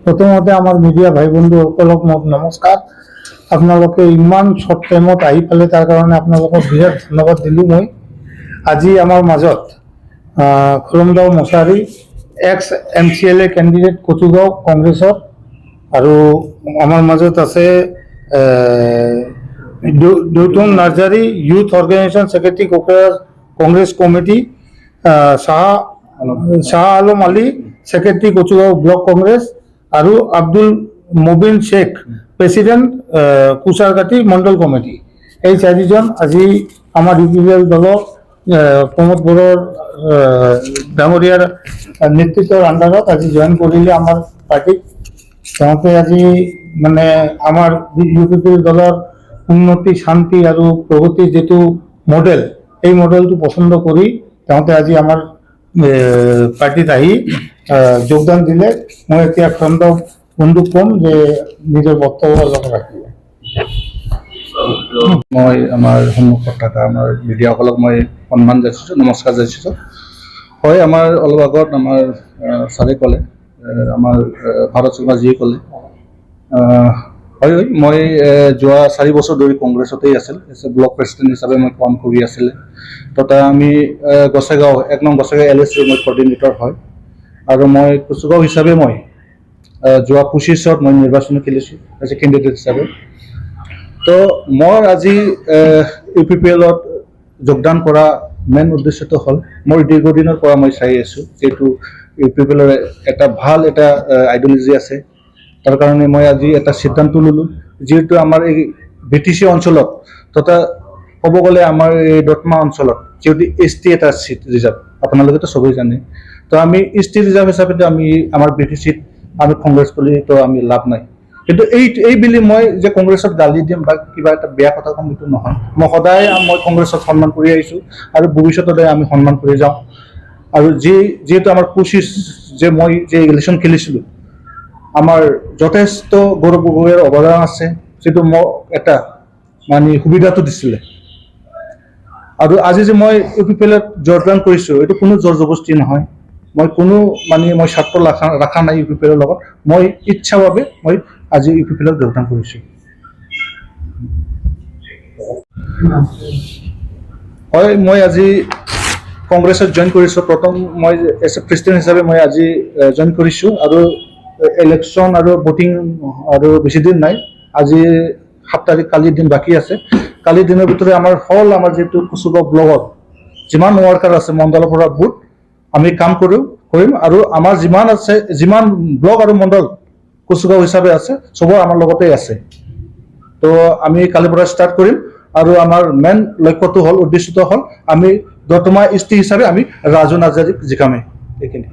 প্ৰথমতে আমাৰ মিডিয়া ভাই বন্ধুসকলক মোক নমস্কাৰ। আপোনালোকে ইমান শ্বৰ্ট টাইমত আহি পালে তাৰ কাৰণে আপোনালোকক বিৰাট ধন্যবাদ দিলোঁ। মই আজি আমাৰ মাজত Khuramdao Mochahary ex MCLA candidate Kachugaon কংগ্ৰেছৰ, আৰু আমাৰ মাজত আছে Deutum Narzary youth organisation secretary Kokrajhar Congress committee, Shah Alam Ali secretary Kachugaon block Congress, আৰু আব্দুল মুবিন শেখ প্ৰেচিডেণ্ট কুচাৰঘাটি মণ্ডল কমিটি। এই চাৰিজন আজি আমাৰ UPPL দলৰ প্ৰমোদ বড়োৰ ডাঙৰীয়াৰ নেতৃত্বৰ আণ্ডাৰত আজি জইন কৰিলে আমাৰ পাৰ্টিত। তেওঁলোকে আজি মানে আমাৰ UPPL দলৰ উন্নতি, শান্তি আৰু প্ৰগতিৰ যিটো মডেল, এই মডেলটো পচন্দ কৰি তেওঁলোকে আজি আমাৰ পাৰ্টিত আহি যোগদান দিলে। মই এতিয়া খণ্ড বন্ধুক ক'ম যে নিজৰ বক্তব্য অলপ ৰাখিব। মই আমাৰ সন্মুখত থকা আমাৰ মিডিয়াসকলক মই সন্মান যাচিছোঁ, নমস্কাৰ যাচিছোঁ। হয়, আমাৰ অলপ আগত আমাৰ ছাৰে ক'লে, আমাৰ ভাৰত শৰ্মাজীয়ে ক'লে, হয় মই যোৱা 4 বছৰ ধৰি কংগ্ৰেছতেই আছিল। ব্লক প্ৰেচিডেণ্ট হিচাপে মই কাম কৰি আছিলে। তথা আমি গোসাইগাঁও 1 নং গোসাইগাঁও LSC মই কৰ্ডিনেটৰ হয়, আৰু মই কচুগাঁও হিচাপে মই যোৱা 25ত মই নিৰ্বাচন খেলিছোঁ এজ এ কেণ্ডিডেট হিচাপে। তো মই আজি UPPLত যোগদান কৰা মেইন উদ্দেশ্যটো হ'ল, মই দীৰ্ঘদিনৰ পৰা মই চাই আছোঁ যিহেতু UPPLৰ এটা ভাল এটা আইডিঅলজি আছে। তাৰ কাৰণে মই আজি এটা সিদ্ধান্ত ল'লোঁ, যিহেতু আমাৰ এই BTC অঞ্চলত তথা ক'ব গ'লে আমাৰ এই দতমা অঞ্চলত যিহেতু ST এটা চিট ৰিজাৰ্ভ, আপোনালোকেতো চবেই জানে। তো আমি ST ৰিজাৰ্ভ হিচাপে আমি আমাৰ BTCত আমি কংগ্ৰেছ বুলি তো আমি লাভ নাই। কিন্তু এই বুলি মই যে কংগ্ৰেছত গালি দিম বা কিবা এটা বেয়া কথা ক'ম এইটো নহয়। মই সদায় মই কংগ্ৰেছত সন্মান কৰি আহিছোঁ আৰু ভৱিষ্যতলৈ আমি সন্মান কৰি যাওঁ। আৰু যিহেতু আমাৰ 25 যে মই যে ইলেকশ্যন খেলিছিলোঁ, আমাৰ যথেষ্ট গৌৰৱ গগৈৰ অৱদান আছে, যিটো মোক এটা মানে সুবিধাটো দিছিলে। আৰু আজি যে মই UPPLত যোগদান কৰিছোঁ, এইটো কোনো জোৰ জবৰদস্তি নহয়। মই কোনো মই স্বাৰ্থ ৰখা নাই UPPLৰ লগত। মই ইচ্ছাভাৱে মই আজি UPPLত যোগদান কৰিছোঁ। হয়, মই আজি কংগ্ৰেছত জইন কৰিছোঁ। প্ৰথম মই এজ এ প্ৰেচিডেণ্ট হিচাপে মই আজি জইন কৰিছোঁ, আৰু ইলেকশ্যন আৰু ভোটিং আৰু বেছি দিন নাই। আজি 7 তাৰিখ, কালিৰ দিন বাকী আছে। কালিৰ দিনৰ ভিতৰত আমাৰ যিটো কচুগাঁও ব্লকত যিমান ৱাৰ্কাৰ আছে মণ্ডলৰ পৰা বুথ, আমি কাম কৰিম, আৰু আমাৰ যিমান ব্লক আৰু মণ্ডল কচুগাঁও হিচাপে আছে চবৰ আমাৰ লগতে আছে। তো আমি কালিৰ পৰা ষ্টাৰ্ট কৰিম, আৰু আমাৰ মেইন লক্ষ্যটো হ'ল, উদ্দেশ্যটো হ'ল, আমি দতমা ST হিচাপে আমি ৰাজু নাৰ্জাৰীক জিকামেই। এইখিনি।